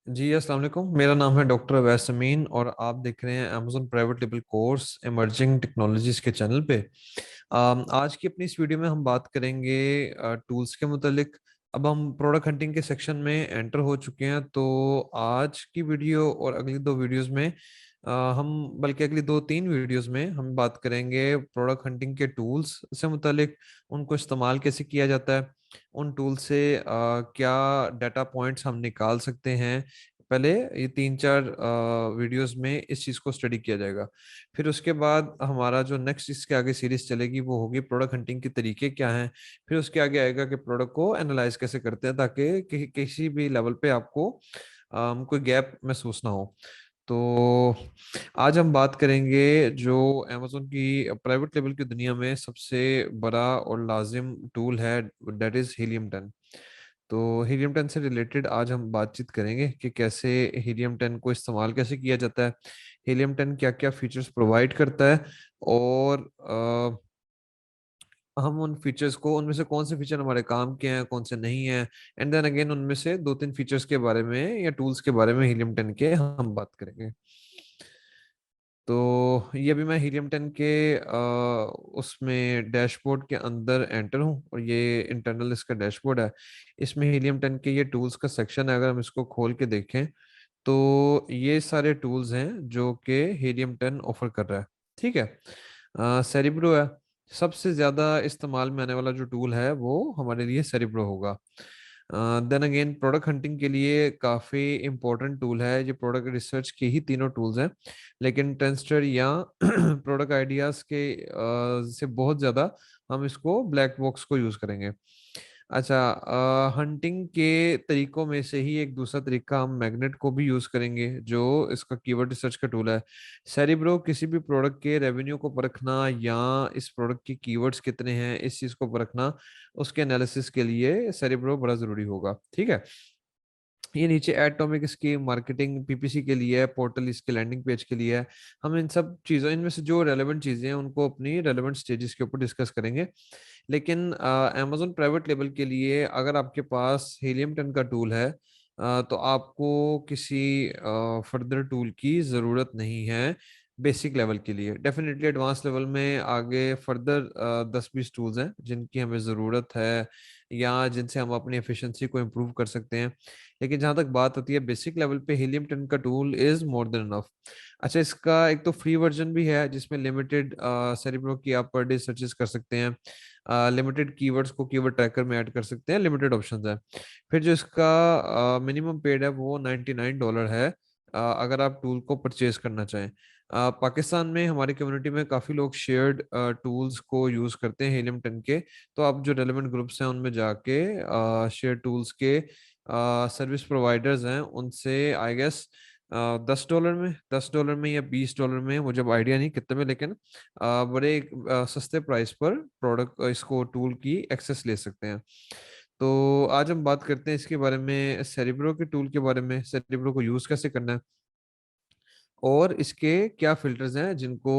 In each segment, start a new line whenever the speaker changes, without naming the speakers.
जी अस्सलाम वालेकुम। मेरा नाम है डॉक्टर अवैस अमीन और आप देख रहे हैं Amazon private label course emerging technologies के चैनल पे। आज की अपनी इस वीडियो में हम बात करेंगे टूल्स के मुतालिक। अब हम प्रोडक्ट हंटिंग के सेक्शन में एंटर हो चुके हैं, तो आज की वीडियो और अगली दो वीडियोस में हम बल्कि अगली दो तीन वीडियोस में हम बात करेंगे प्रोडक्ट हंटिंग के टूल्स से मुतालिक, उनको इस्तेमाल कैसे किया जाता है, उन टूल से क्या डाटा पॉइंट्स हम निकाल सकते हैं। पहले ये तीन चार वीडियोस में इस चीज़ को स्टडी किया जाएगा। फिर उसके बाद हमारा जो नेक्स्ट इसके आगे सीरीज चलेगी वो होगी प्रोडक्ट हंटिंग के तरीके क्या हैं। फिर उसके आगे आएगा कि प्रोडक्ट को एनालाइज कैसे करते हैं, ताकि किसी भी लेवल पे आपको कोई गैप महसूस ना हो। तो आज हम बात करेंगे जो अमेज़न की प्राइवेट लेवल की दुनिया में सबसे बड़ा और लाजिम टूल है, दैट इज हीलियम 10। तो हीलियम 10 से रिलेटेड आज हम बातचीत करेंगे कि कैसे हीलियम 10 को इस्तेमाल कैसे किया जाता है, हीलियम 10 क्या क्या फीचर्स प्रोवाइड करता है, और हम उन फीचर्स को, उनमें से कौन से फीचर हमारे काम के हैं, कौन से नहीं हैं। एंड देन अगेन उनमें से दो तीन फीचर्स के बारे में या टूल्स के बारे में हीलियम 10 के हम बात करेंगे। तो ये अभी मैं हीलियम 10 के उसमें डैशबोर्ड के अंदर एंटर हूँ और ये इंटरनल इसका डैशबोर्ड है। इसमें हीलियम 10 के ये टूल्स का सेक्शन है। अगर हम इसको खोल के देखें तो ये सारे टूल्स हैं जो कि हीलियम 10 ऑफर कर रहा है। ठीक है। सेरिब्रो है। सबसे ज़्यादा इस्तेमाल में आने वाला जो टूल है वो हमारे लिए सेरिब्रो होगा। देन अगेन प्रोडक्ट हंटिंग के लिए काफ़ी इंपॉर्टेंट टूल है। ये प्रोडक्ट रिसर्च के ही तीनों टूल्स हैं, लेकिन टेंस्टर या प्रोडक्ट आइडियाज़ के से बहुत ज़्यादा हम इसको ब्लैक बॉक्स को यूज़ करेंगे। अच्छा, हंटिंग के तरीकों में से ही एक दूसरा तरीका हम मैग्नेट को भी यूज करेंगे, जो इसका कीवर्ड रिसर्च का टूल है। सेरिब्रो किसी भी प्रोडक्ट के रेवेन्यू को परखना या इस प्रोडक्ट के कीवर्ड्स कितने हैं इस चीज को परखना, उसके एनालिसिस के लिए सेरिब्रो बड़ा जरूरी होगा। ठीक है। ये नीचे एटॉमिक इसकी मार्केटिंग पीपीसी के लिए है, पोर्टल इसके लैंडिंग पेज के लिए है। हम इन सब चीज़ों, इनमें से जो रेलेवेंट चीज़ें हैं उनको अपनी रेलेवेंट स्टेजेस के ऊपर डिस्कस करेंगे। लेकिन अमेजोन प्राइवेट लेबल के लिए अगर आपके पास हीलियम 10 का टूल है, तो आपको किसी फर्दर टूल की ज़रूरत नहीं है। बेसिक लेवल के लिए डेफिनेटली एडवांस लेवल में आगे फर्दर 10-20 टूल्स हैं जिनकी हमें ज़रूरत है या जिनसे हम अपनी एफिशिएंसी को इम्प्रूव कर सकते हैं। लेकिन जहाँ तक बात होती है बेसिक लेवल पे, हीलियम 10 का tool is more than enough. अच्छा, इसका एक तो फ्री वर्जन भी है जिसमें लिमिटेड सेरिब्रो की आप पर डे सर्चेस कर सकते हैं, लिमिटेड कीवर्ड्स को कीवर्ड ट्रैकर में ऐड कर सकते हैं, लिमिटेड ऑप्शंस है। फिर जो इसका मिनिमम पेड है वो $99 है, अगर आप टूल को परचेज करना चाहें। पाकिस्तान में हमारी कम्युनिटी में काफ़ी लोग शेयर्ड टूल्स को यूज़ करते हैं हीलियम 10 के। तो आप जो रेलेवेंट ग्रुप्स हैं उनमें जाके शेयर टूल्स के सर्विस प्रोवाइडर्स हैं उनसे आई गेस $10 में या $20 में, मुझे अब आइडिया नहीं कितने में, लेकिन बड़े सस्ते प्राइस पर प्रोडक्ट इसको टूल की एक्सेस ले सकते हैं। तो आज हम बात करते हैं इसके बारे में, सेरिब्रो के टूल के बारे में, सेरिब्रो को यूज़ कैसे करना है और इसके क्या फिल्टर्स हैं जिनको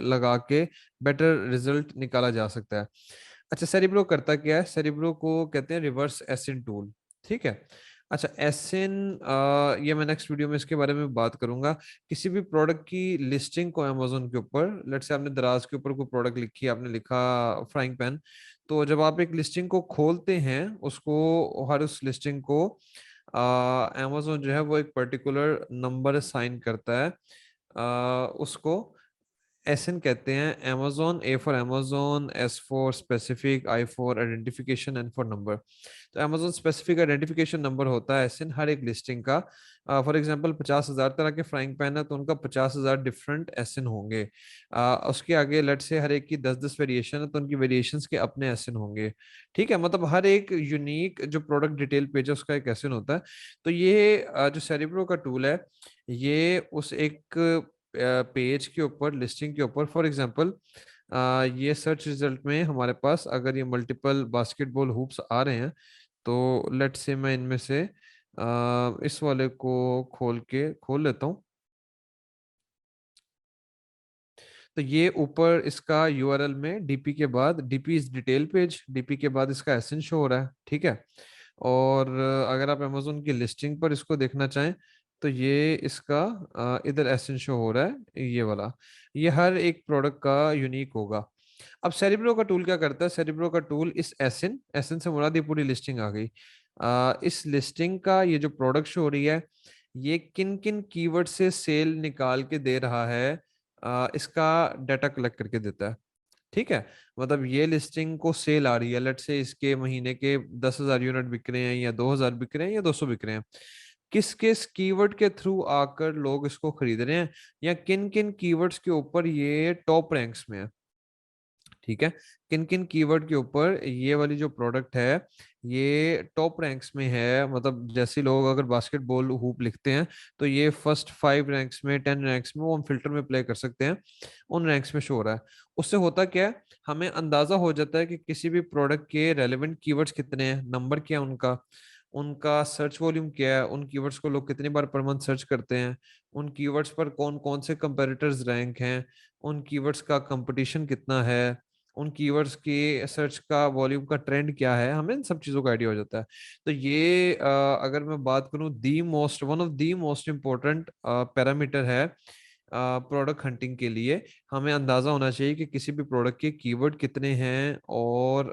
लगा के बेटर रिजल्ट निकाला जा सकता है। अच्छा, सेरिब्रो करता क्या है? सेरिब्रो को कहते हैं रिवर्स एसिन टूल। ठीक है। अच्छा, एसिन, ये मैं नेक्स्ट वीडियो में इसके बारे में बात करूंगा। किसी भी प्रोडक्ट की लिस्टिंग को अमेजोन के ऊपर, लेट्स से आपने दराज के ऊपर कोई प्रोडक्ट लिखी, आपने लिखा फ्राइंग पैन, तो जब आप एक लिस्टिंग को खोलते हैं उसको, हर उस लिस्टिंग को अमेजोन जो है वो एक पर्टिकुलर नंबर साइन करता है। उसको एसएन कहते हैं। Amazon, A for Amazon, S for specific, I for identification, N for number. तो अमेजोन स्पेसिफिक आइडेंटिफिकेशन नंबर होता है एसएन हर एक लिस्टिंग का। फॉर एग्जांपल 50,000 तरह के फ्राइंग पैन है तो उनका 50,000 डिफरेंट एसएन होंगे। उसके आगे लेट से हर एक की 10-10 वेरिएशन है तो उनकी वेरिएशंस के अपने एसएन होंगे। ठीक है, मतलब हर एक यूनिक जो प्रोडक्ट डिटेल पेज है उसका एक एसएन होता है। तो ये जो सेरिब्रो का टूल है, ये उस एक पेज के ऊपर, लिस्टिंग के ऊपर, फॉर एग्जांपल ये सर्च रिजल्ट में हमारे पास अगर ये मल्टीपल बास्केटबॉल हुप्स आ रहे हैं, तो लेट्स से मैं इनमें से इस वाले को खोल लेता हूँ। तो ये ऊपर इसका यूआरएल में डीपी के बाद, DP is detail page, DP के बाद इसका एसेंस शो हो रहा है। ठीक है। और अगर आप अमेजोन की लिस्टिंग पर इसको देखना चाहें तो ये इसका इधर एसेंस शो हो रहा है, ये वाला। ये हर एक प्रोडक्ट का यूनिक होगा। अब सेरिब्रो का टूल क्या करता है? सेरिब्रो का टूल इस एसिन एसिन से मुराद ये पूरी लिस्टिंग आ गई। इस लिस्टिंग का ये जो प्रोडक्ट शो हो रही है, ये किन किन कीवर्ड से सेल निकाल के दे रहा है, इसका डाटा कलेक्ट करके देता है। ठीक है, मतलब ये लिस्टिंग को सेल आ रही है, लेट से इसके महीने के 10,000 यूनिट बिक रहे हैं या 2,000 बिक रहे हैं या 200 बिक रहे हैं, किस किस कीवर्ड के थ्रू आकर लोग इसको खरीद रहे हैं, या किन किन कीवर्ड्स के ऊपर ये टॉप रैंक्स में है। ठीक है, किन किन कीवर्ड के ऊपर ये वाली जो प्रोडक्ट है ये टॉप रैंक्स में है। मतलब जैसे लोग अगर बास्केटबॉल हुप लिखते हैं तो ये फर्स्ट 5 रैंक्स में, 10 रैंक्स में, वो हम फिल्टर में प्ले कर सकते हैं, उन रैंक्स में शो हो रहा है। उससे होता क्या है, हमें अंदाजा हो जाता है कि किसी भी प्रोडक्ट के रेलेवेंट कीवर्ड्स कितने हैं, नंबर क्या है उनका, उनका सर्च वॉल्यूम क्या है, उन कीवर्ड्स को लोग कितनी बार पर मंथ सर्च करते हैं, उन कीवर्ड्स पर कौन कौन से कंपेरेटर्स रैंक हैं, उन कीवर्ड्स का कंपटीशन कितना है, उन कीवर्ड्स के सर्च का वॉल्यूम का ट्रेंड क्या है, हमें इन सब चीजों का आइडिया हो जाता है। तो ये अगर मैं बात करूं, the most one of the most important parameter है प्रोडक्ट हंटिंग के लिए। हमें अंदाजा होना चाहिए कि किसी भी प्रोडक्ट के कीवर्ड कितने हैं, और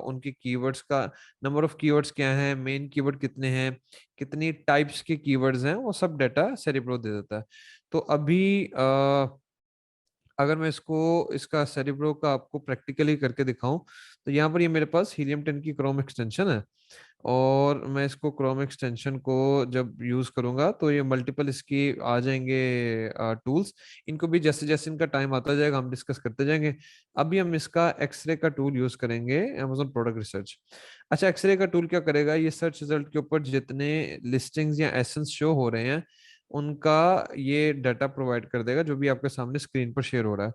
उनके कीवर्ड्स का नंबर ऑफ कीवर्ड्स क्या है, मेन कीवर्ड कितने हैं, कितनी टाइप्स के कीवर्ड्स हैं, वो सब डाटा सेरिब्रो दे देता है। तो अभी अगर मैं इसको इसका सेरिब्रो का आपको प्रैक्टिकली करके दिखाऊं, तो यहाँ पर ये मेरे पास हीलियम 10 की क्रोम एक्सटेंशन है, और मैं इसको क्रोम एक्सटेंशन को जब यूज करूंगा तो ये मल्टीपल इसकी आ जाएंगे टूल्स। इनको भी जैसे जैसे इनका टाइम आता जाएगा हम डिस्कस करते जाएंगे। अभी हम इसका एक्सरे का टूल यूज करेंगे, Amazon प्रोडक्ट रिसर्च। अच्छा, एक्सरे का टूल क्या करेगा, ये सर्च रिजल्ट के ऊपर जितने लिस्टिंग्स या एसेंस शो हो रहे हैं उनका ये डाटा प्रोवाइड कर देगा, जो भी आपके सामने स्क्रीन पर शेयर हो रहा है।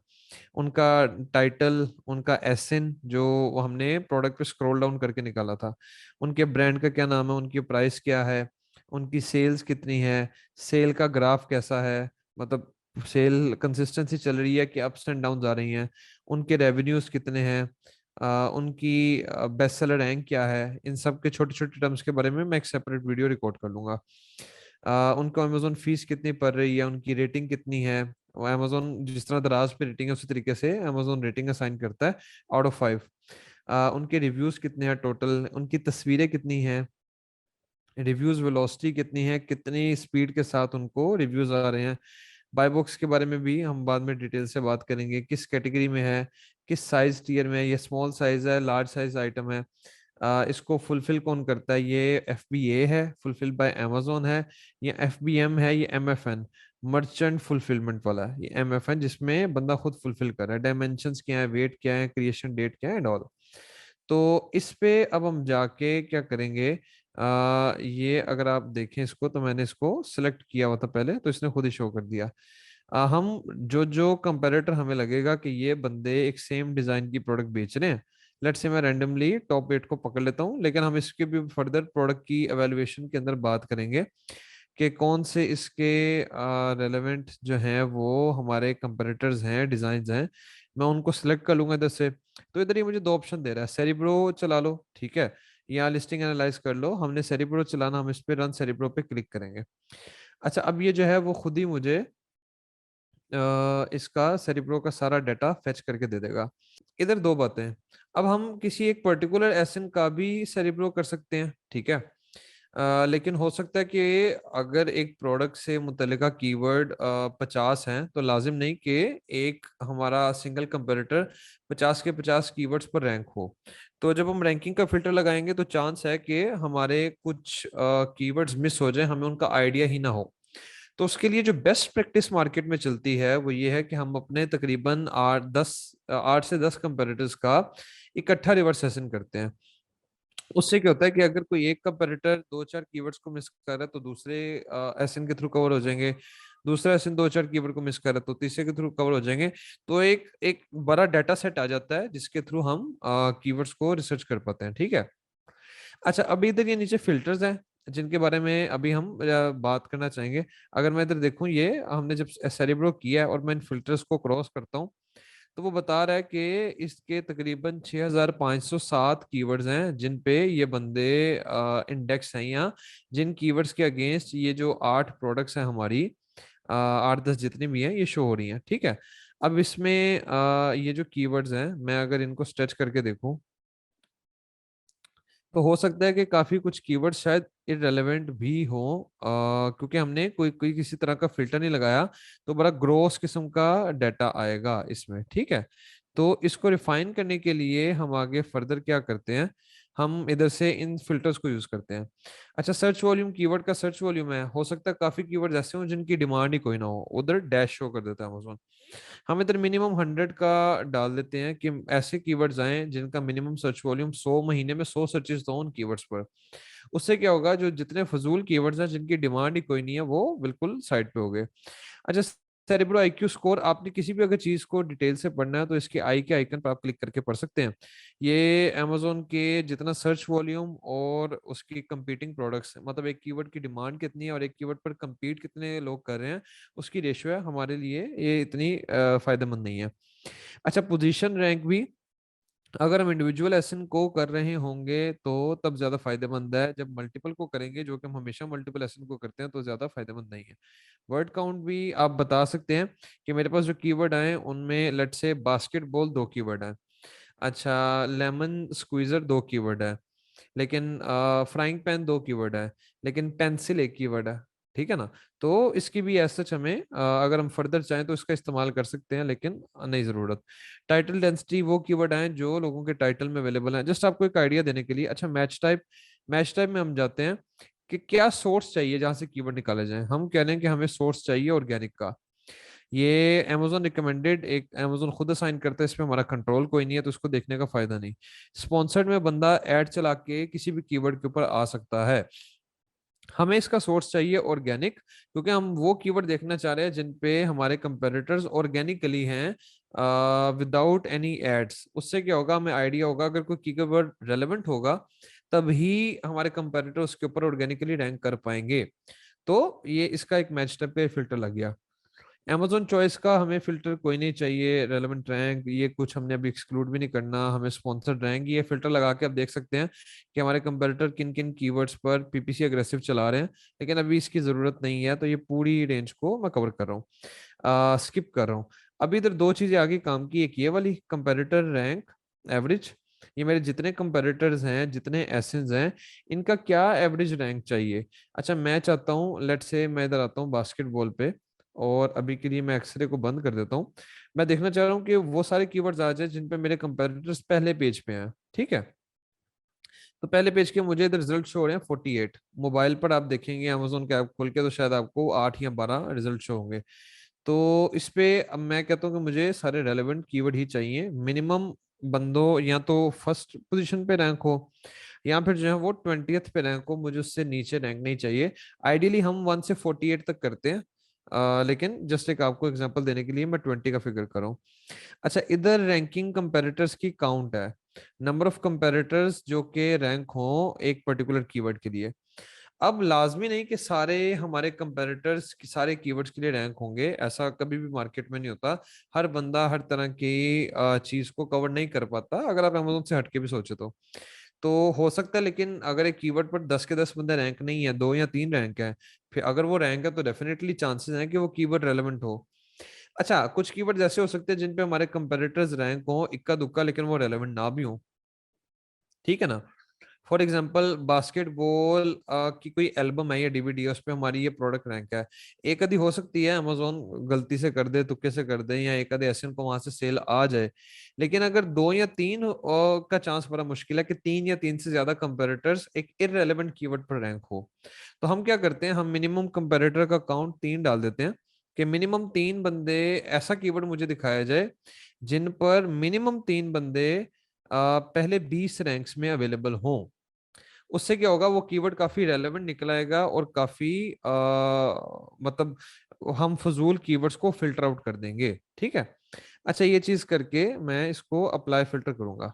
उनका टाइटल, उनका एसएन जो हमने प्रोडक्ट पे स्क्रॉल डाउन करके निकाला था, उनके ब्रांड का क्या नाम है, उनकी प्राइस क्या है, उनकी सेल्स कितनी है, सेल का ग्राफ कैसा है, मतलब सेल कंसिस्टेंसी चल रही है कि अप्स एंड डाउन आ रही हैं, उनके रेवेन्यूज कितने हैं, उनकी बेस्ट सेलर रैंक क्या है, इन सब के छोटे छोटे टर्म्स के बारे में मैं एक सेपरेट वीडियो रिकॉर्ड कर लूंगा। उनको अमेजोन फीस कितनी पड़ रही है, उनकी रेटिंग कितनी है, अमेजोन जिस तरह दराज पे रेटिंग है उसी तरीके से अमेजोन रेटिंग असाइन करता है आउट ऑफ 5। उनके रिव्यूज कितने हैं टोटल, उनकी तस्वीरें कितनी हैं, रिव्यूज वेलोसिटी कितनी है, कितनी स्पीड के साथ उनको रिव्यूज आ रहे हैं। बाय बॉक्स के बारे में भी हम बाद में डिटेल से बात करेंगे, किस कैटेगरी में है, किस साइज टीयर में है, ये स्मॉल साइज है, लार्ज साइज आइटम है, इसको फुलफिल कौन करता है, ये FBA है, फुलफिल बाय अमेजोन है, ये FBM है, ये MFN मर्चेंट फुलफिलमेंट वाला है, ये MFN जिसमें बंदा खुद फुलफिल कर रहा है, डायमेंशंस क्या है, वेट क्या है, क्रिएशन डेट क्या है एंड ऑल। तो इस पे अब हम जाके क्या करेंगे, ये अगर आप देखें इसको, तो मैंने इसको सिलेक्ट किया हुआ था पहले, तो इसने खुद ही शो कर दिया। हम जो जो कंपैरेटर हमें लगेगा कि ये बंदे एक सेम डिजाइन की प्रोडक्ट बेच रहे हैं, लेट से मैं रैंडमली टॉप 8 को पकड़ लेता हूँ, लेकिन हम इसके भी फर्दर प्रोडक्ट की एवेल्युएशन के अंदर बात करेंगे कि कौन से इसके रेलेवेंट जो हैं वो हमारे कंपैरेटर्स हैं, डिजाइन हैं। मैं उनको सिलेक्ट कर लूंगा इधर से। तो इधर ये मुझे दो ऑप्शन दे रहा है, सेरिब्रो चला लो, ठीक है, या लिस्टिंग एनालाइज कर लो। हमने सेरिब्रो चलाना, हम इस पे रन सेरिब्रो पे क्लिक करेंगे। अच्छा, अब ये जो है वो खुद ही मुझे इसका सेरिब्रो का सारा डाटा फेच करके दे देगा। इधर दो बातें हैं। अब हम किसी एक पर्टिकुलर एसन का भी सेरिब्रो कर सकते हैं, ठीक है, लेकिन हो सकता है कि अगर एक प्रोडक्ट से मुतल्लिका कीवर्ड 50 हैं तो लाजिम नहीं कि एक हमारा सिंगल कंपेरेटर 50 के 50 कीवर्ड्स पर रैंक हो। तो जब हम रैंकिंग का फिल्टर लगाएंगे तो चांस है कि हमारे कुछ कीवर्ड्स मिस हो जाए, हमें उनका आइडिया ही ना हो। तो उसके लिए जो बेस्ट प्रैक्टिस मार्केट में चलती है वो ये है कि हम अपने तकरीबन 8 से 10 कंपेरेटर्स का इकट्ठा रिवर्स सेशन करते हैं। उससे क्या होता है कि अगर कोई एक कंपेरेटर 2-4 कीवर्ड्स को मिस कर रहा है तो दूसरे एसएन के थ्रू कवर हो जाएंगे, दूसरा एसएन 2-4 कीवर्ड को मिस कर रहा है तो तीसरे के थ्रू कवर हो जाएंगे। तो एक एक बड़ा डाटा सेट आ जाता है जिसके थ्रू हम कीवर्ड्स को रिसर्च कर पाते हैं, ठीक है। अच्छा, अभी इधर ये नीचे फिल्टर्स हैं जिनके बारे में अभी हम बात करना चाहेंगे। अगर मैं इधर देखूं, ये हमने जब सेरिब्रो किया है और मैं इन फिल्टर्स को क्रॉस करता हूँ तो वो बता रहा है कि इसके तकरीबन 6507 कीवर्ड्स हैं जिन पे ये बंदे इंडेक्स हैं, या जिन कीवर्ड्स के अगेंस्ट ये जो 8 प्रोडक्ट्स हैं हमारी, 8-10 जितनी भी हैं, ये शो हो रही हैं। ठीक है। अब इसमें ये जो कीवर्ड्स हैं, मैं अगर इनको स्ट्रेच करके देखूं, तो हो सकता है कि काफी कुछ कीवर्ड शायद इररेलेवेंट भी हो, क्योंकि हमने कोई कोई किसी तरह का फिल्टर नहीं लगाया, तो बड़ा ग्रोस किस्म का डाटा आएगा इसमें। ठीक है। तो इसको रिफाइन करने के लिए हम आगे फर्दर क्या करते हैं, हम इधर से इन फिल्टर्स को यूज करते हैं। अच्छा, सर्च वॉल्यूम, कीवर्ड का सर्च वॉल्यूम है, हो सकता है काफी कीवर्ड ऐसे हो जिनकी डिमांड ही कोई ना हो, उधर डैश शो कर देता है अमेज़न। हम इधर मिनिमम 100 का डाल देते हैं कि ऐसे कीवर्ड्स आए जिनका मिनिमम सर्च वॉल्यूम 100, महीने में 100 सर्चेस तो उन कीवर्ड्स पर। उससे क्या होगा, जो जितने फजूल कीवर्ड्स हैं जिनकी डिमांड ही कोई नहीं है, वो बिल्कुल साइड पे हो गए। अच्छा, सेरेब्रो आईक्यू स्कोर, आपने किसी भी अगर चीज को डिटेल से पढ़ना है तो इसके आई के आइकन पर आप क्लिक करके पढ़ सकते हैं। ये अमेजोन के जितना सर्च वॉल्यूम और उसकी कंपीटिंग प्रोडक्ट्स, मतलब एक कीवर्ड की डिमांड कितनी है और एक कीवर्ड पर कंपीट कितने लोग कर रहे हैं, उसकी रेशियो है, हमारे लिए ये इतनी फायदेमंद नहीं है। अच्छा, पोजीशन रैंक भी अगर हम इंडिविजुअल एसएन को कर रहे होंगे तो तब ज्यादा फायदेमंद है, जब मल्टीपल को करेंगे, जो कि हम हमेशा मल्टीपल एसएन को करते हैं, तो ज्यादा फायदेमंद नहीं है। वर्ड काउंट भी आप बता सकते हैं कि मेरे पास जो कीवर्ड आए उनमें लेट से बास्केटबॉल 2 कीवर्ड है, अच्छा लेमन स्क्वीजर 2 कीवर्ड है, लेकिन फ्राइंग पैन 2 कीवर्ड है, लेकिन पेंसिल 1 कीवर्ड है। ठीक है ना। तो इसकी भी एज सच हमें अगर हम फर्दर चाहें तो इसका इस्तेमाल कर सकते हैं, लेकिन नहीं जरूरत। टाइटल डेंसिटी वो कीवर्ड हैं जो लोगों के टाइटल में अवेलेबल हैं, जस्ट आपको एक आइडिया देने के लिए। अच्छा, मैच टाइप में हम जाते हैं कि क्या सोर्स चाहिए जहां से कीवर्ड निकाले जाएं। हम कह रहे हैं कि हमें सोर्स चाहिए ऑर्गेनिक का। ये Amazon रिकमेंडेड, एक Amazon खुद असाइन करता है, इस पे हमारा कंट्रोल कोई नहीं है, तो उसको देखने का फायदा नहीं। स्पॉन्सर्ड में बंदा ऐड चला के किसी भी कीवर्ड के ऊपर आ सकता है। हमें इसका सोर्स चाहिए ऑर्गेनिक, क्योंकि हम वो कीवर्ड देखना चाह रहे हैं जिन पे हमारे कंपेटिटर्स ऑर्गेनिकली हैं, विदाउट एनी एड्स। उससे क्या होगा, हमें आइडिया होगा अगर कोई कीवर्ड रेलेवेंट होगा तभी हमारे कंपेटिटर उसके ऊपर ऑर्गेनिकली रैंक कर पाएंगे। तो ये इसका एक मैच टाइप पे फिल्टर लग गया। Amazon चॉइस का हमें फिल्टर कोई नहीं चाहिए, रेलेवेंट रैंक ये कुछ हमने अभी एक्सक्लूड भी नहीं करना, हमें स्पॉन्सर्ड रैंक ये फिल्टर लगा के आप देख सकते हैं कि हमारे कंपेटिटर किन किन कीवर्ड्स पर पीपीसी अग्रेसिव चला रहे हैं। लेकिन अभी इसकी जरूरत नहीं है, तो ये पूरी रेंज को मैं कवर कर रहा हूँ, स्किप कर रहा हूँ। अभी इधर 2 चीजें आगे काम की, एक ये वाली कंपेटिटर रैंक एवरेज, ये मेरे जितने कंपेटिटर्स हैं, जितने एसेंस हैं, इनका क्या एवरेज रैंक चाहिए। अच्छा, मैं चाहता हूँ, लेट से मैं इधर आता हूँ बास्केटबॉल पे, और अभी के लिए मैं एक्सरे को बंद कर देता हूँ। मैं देखना चाह रहा हूँ कि वो सारे कीवर्ड्स आ जाए जिन पे मेरे कंपेटिटर्स पहले पेज पे हैं। ठीक है। तो पहले पेज के मुझे इधर रिजल्ट शो हो रहे हैं 48। मोबाइल पर आप देखेंगे अमेजोन के ऐप खोल के तो शायद आपको 8 या 12 रिजल्ट शो होंगे। तो इस पे अब मैं कहता हूँ कि मुझे सारे रेलेवेंट कीवर्ड ही चाहिए। मिनिमम बंदो या तो फर्स्ट पोजीशन पे रैंक हो, या फिर जो है वो 20th पे रैंक हो, मुझे उससे नीचे रैंक नहीं चाहिए। आइडियली हम 1 से 48 तक करते हैं, लेकिन जस्ट एक आपको एग्जांपल देने के लिए मैं 20 का फिगर कर रहा हूँ। अच्छा, इधर रैंकिंग कंपेरेटर्स की काउंट है, नंबर ऑफ कंपेरेटर्स जो के रैंक हो एक पर्टिकुलर कीवर्ड के लिए। अब लाजमी नहीं कि सारे हमारे कंपेरेटर्स सारे कीवर्ड्स के लिए रैंक होंगे, ऐसा कभी भी मार्केट में नहीं होता। हर बंदा हर तरह की चीज को कवर नहीं कर पाता, अगर आप अमेजोन से हटके भी सोचे तो हो सकता है। लेकिन अगर एक कीवर्ड पर 10 के 10 बंदे रैंक नहीं है, 2 या 3 रैंक है, फिर अगर वो रैंक है तो डेफिनेटली चांसेस हैं कि वो कीवर्ड रेलेवेंट हो। अच्छा, कुछ कीवर्ड ऐसे हो सकते हैं जिन पे हमारे कंपेटिटर्स रैंक हो इक्का दुक्का, लेकिन वो रेलेवेंट ना भी हो। ठीक है ना। फॉर एग्जाम्पल बास्केटबॉल की कोई एल्बम है या डीवीडी है, उस पे हमारी ये प्रोडक्ट रैंक है। एक आधी हो सकती है अमेजोन गलती से कर दे, तुक्के से कर दे, या एक आधे ऐसे को वहां से सेल आ जाए। लेकिन अगर 2 या 3 का चांस बड़ा मुश्किल है कि 3 या 3 से ज्यादा कंपेरेटर्स एक इररेलेवेंट कीवर्ड पर रैंक हो। तो हम क्या करते हैं, हम मिनिमम कंपेरेटर का काउंट 3 डाल देते हैं कि मिनिमम 3 बंदे, ऐसा कीवर्ड मुझे दिखाया जाए जिन पर मिनिमम 3 बंदे पहले 20 रैंक्स में अवेलेबल हों। उससे क्या होगा, वो कीवर्ड काफी रेलेवेंट निकल आएगा और काफी मतलब हम फजूल कीवर्ड्स को फिल्टर आउट कर देंगे। ठीक है। अच्छा, ये चीज करके मैं इसको अप्लाई फिल्टर करूंगा।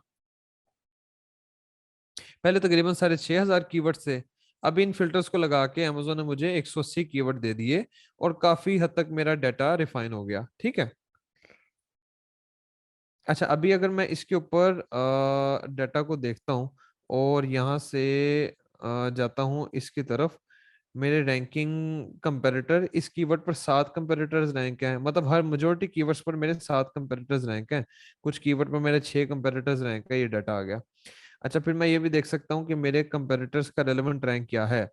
पहले तकरीबन 6500 कीवर्ड थे, अब इन फिल्टर्स को लगा के अमेजोन ने मुझे 180 कीवर्ड दे दिए, और काफी हद तक मेरा डाटा रिफाइन हो गया। ठीक है। अच्छा, अभी अगर मैं इसके ऊपर डाटा को देखता हूँ और यहाँ से जाता हूँ इसकी तरफ, मेरे रैंकिंग कंपैरेटर, इस कीवर्ड पर 7 कंपैरेटर्स रैंक हैं, मतलब हर मेजोरिटी कीवर्ड्स पर मेरे 7 कंपैरेटर्स रैंक हैं। कुछ कीवर्ड पर मेरे 6 कंपैरेटर्स रैंक है, ये डाटा आ गया। अच्छा, फिर मैं ये भी देख सकता हूँ कि मेरे कंपेरेटर्स का रेलेवेंट रैंक क्या है।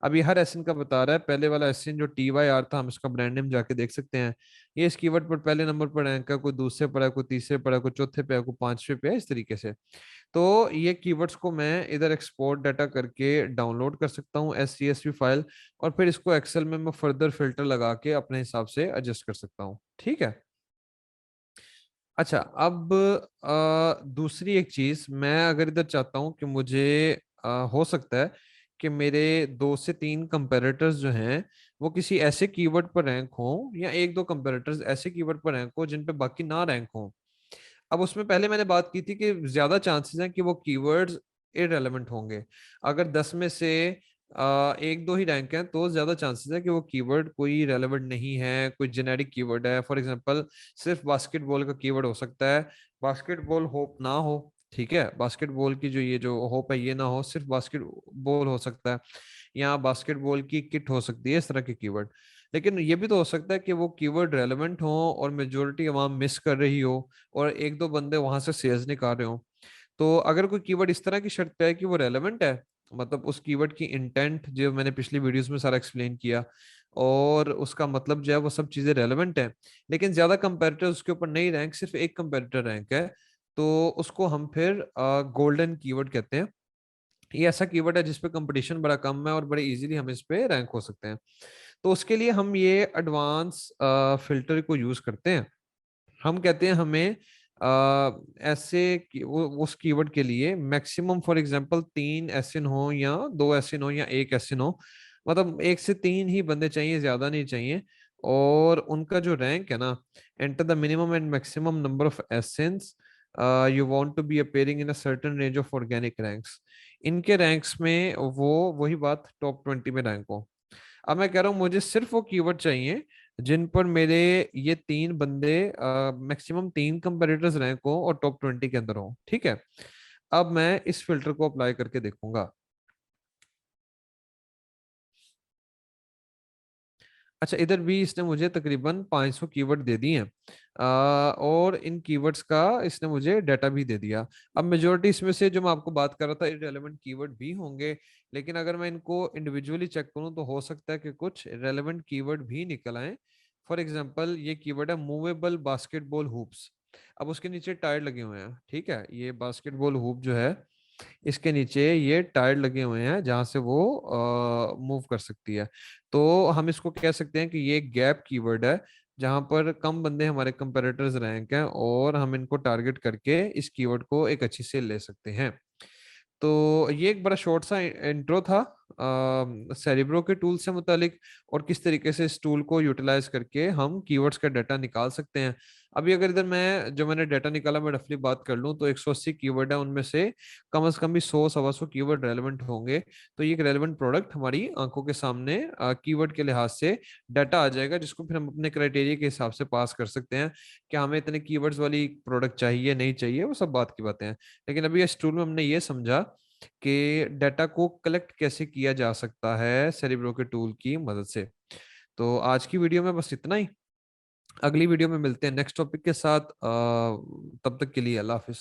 अब ये हर एसएन का बता रहा है। पहले वाला एसएन जो TYR था, हम इसका ब्रांड नेम जाके देख सकते हैं। ये इस कीवर्ड पर पहले नंबर पर रैंक है, कोई दूसरे पर है, कोई तीसरे पर है, कोई चौथे पे है, कोई पांचवे पे है, इस तरीके से। तो ये कीवर्ड्स को मैं इधर एक्सपोर्ट डाटा करके डाउनलोड कर सकता हूँ CSV फाइल, और फिर इसको एक्सेल में मैं फर्दर फिल्टर लगा के अपने हिसाब से एडजस्ट कर सकता हूँ। ठीक है। अच्छा, अब दूसरी एक चीज, मैं अगर इधर चाहता हूँ कि मुझे हो सकता है कि मेरे 2 से 3 कंपेरेटर्स जो हैं वो किसी ऐसे कीवर्ड पर रैंक हो, या 1-2 कंपेरेटर्स ऐसे कीवर्ड पर रैंक हो जिन पे बाकी ना रैंक हो। अब उसमें पहले मैंने बात की थी कि ज्यादा चांसेस हैं कि वो कीवर्ड्स इररेलेवेंट होंगे। अगर 10 में से 1-2 ही रैंक हैं तो ज्यादा चांसेस है कि वो कीवर्ड कोई रेलेवेंट नहीं है, कोई जेनेरिक कीवर्ड है। फॉर एग्जांपल, सिर्फ बास्केटबॉल का कीवर्ड हो सकता है, बास्केटबॉल होप ना हो। ठीक है, बास्केटबॉल की जो ये जो होप है ये ना हो, सिर्फ बास्केटबॉल हो सकता है, या बास्केटबॉल की किट हो सकती है, इस तरह के कीवर्ड। लेकिन ये भी तो हो सकता है कि वो कीवर्ड रेलेवेंट हो और मेजोरिटी अवाम मिस कर रही हो, और 1-2 बंदे वहां से सेल्स निकाल रहे हो। तो अगर कोई कीवर्ड इस तरह की शर्त पे है कि वो रेलेवेंट है, मतलब उस कीवर्ड की इंटेंट जो मैंने पिछली वीडियोस में सारा एक्सप्लेन किया, और उसका मतलब जो है वो सब चीजें रेलेवेंट है, लेकिन ज्यादा कंपेरेटर उसके ऊपर नहीं रैंक, सिर्फ एक कंपेरेटर रैंक है, तो उसको हम फिर गोल्डन कीवर्ड कहते हैं। ये ऐसा कीवर्ड है जिसपे कंपटीशन बड़ा कम है और बड़े इजीली हम इस पे रैंक हो सकते हैं। तो उसके लिए हम ये एडवांस फिल्टर को यूज करते हैं। हम कहते हैं हमें उस कीवर्ड के लिए मैक्सिमम, फॉर एग्जांपल 3 एसएन हो, या 2 एसएन हो, या 1 एसएन हो, मतलब 1 से 3 ही बंदे चाहिए, ज्यादा नहीं चाहिए। और उनका जो रैंक है ना, enter the minimum and maximum number of ASINs you want to be appearing in a certain range of organic ranks. इनके रैंक्स में वो वही बात टॉप 20 में रैंक हो। अब मैं कह रहा हूँ मुझे सिर्फ वो कीवर्ड चाहिए जिन पर मेरे ये 3 बंदे, मैक्सिमम 3 कंपेटिटर्स रैंक हो और टॉप 20 के अंदर हो। ठीक है, अब मैं इस फिल्टर को अप्लाई करके देखूंगा। अच्छा, इधर भी इसने मुझे तकरीबन 500 कीवर्ड दे दिए हैं, और इन कीवर्ड्स का इसने मुझे डाटा भी दे दिया। अब मेजोरिटी इसमें से जो मैं आपको बात कर रहा था इररेलेवेंट कीवर्ड भी होंगे, लेकिन अगर मैं इनको इंडिविजुअली चेक करूं तो हो सकता है कि कुछ रेलेवेंट कीवर्ड भी निकल आए। फॉर एग्जांपल, ये कीवर्ड है मूवेबल बास्केटबॉल हुप्स। अब उसके नीचे टायर लगे हुए हैं। ठीक है, ये बास्केटबॉल हुप जो है, इसके नीचे ये टायर लगे हुए हैं जहां से वो मूव कर सकती है। तो हम इसको कह सकते हैं कि ये गैप कीवर्ड है, जहां पर कम बंदे हमारे कंपेरेटर्स रैंक हैं, और हम इनको टारगेट करके इस कीवर्ड को एक अच्छी सेल ले सकते हैं। तो ये एक बड़ा शॉर्ट सा इंट्रो था सेरिब्रो के टूल से मुतालिक, और किस तरीके से इस टूल को यूटिलाइज करके हम कीवर्ड्स का डाटा निकाल सकते हैं। अभी अगर इधर मैं जो मैंने डाटा निकाला मैं रफली बात कर लूँ तो 180 कीवर्ड है, उनमें से कम भी 100-125 कीवर्ड रेलेवेंट होंगे। तो ये एक रेलेवेंट प्रोडक्ट हमारी आंखों के सामने कीवर्ड के लिहाज से डाटा आ जाएगा, जिसको फिर हम अपने क्राइटेरिया के हिसाब से पास कर सकते हैं कि हमें इतने कीवर्ड्स वाली प्रोडक्ट चाहिए नहीं चाहिए, वो सब बात की बातें हैं। लेकिन अभी इस टूल में हमने ये समझा कि डाटा को कलेक्ट कैसे किया जा सकता है सेरिब्रो के टूल की मदद से। तो आज की वीडियो में बस इतना ही। अगली वीडियो में मिलते हैं नेक्स्ट टॉपिक के साथ। तब तक के लिए अल्लाह हाफिज।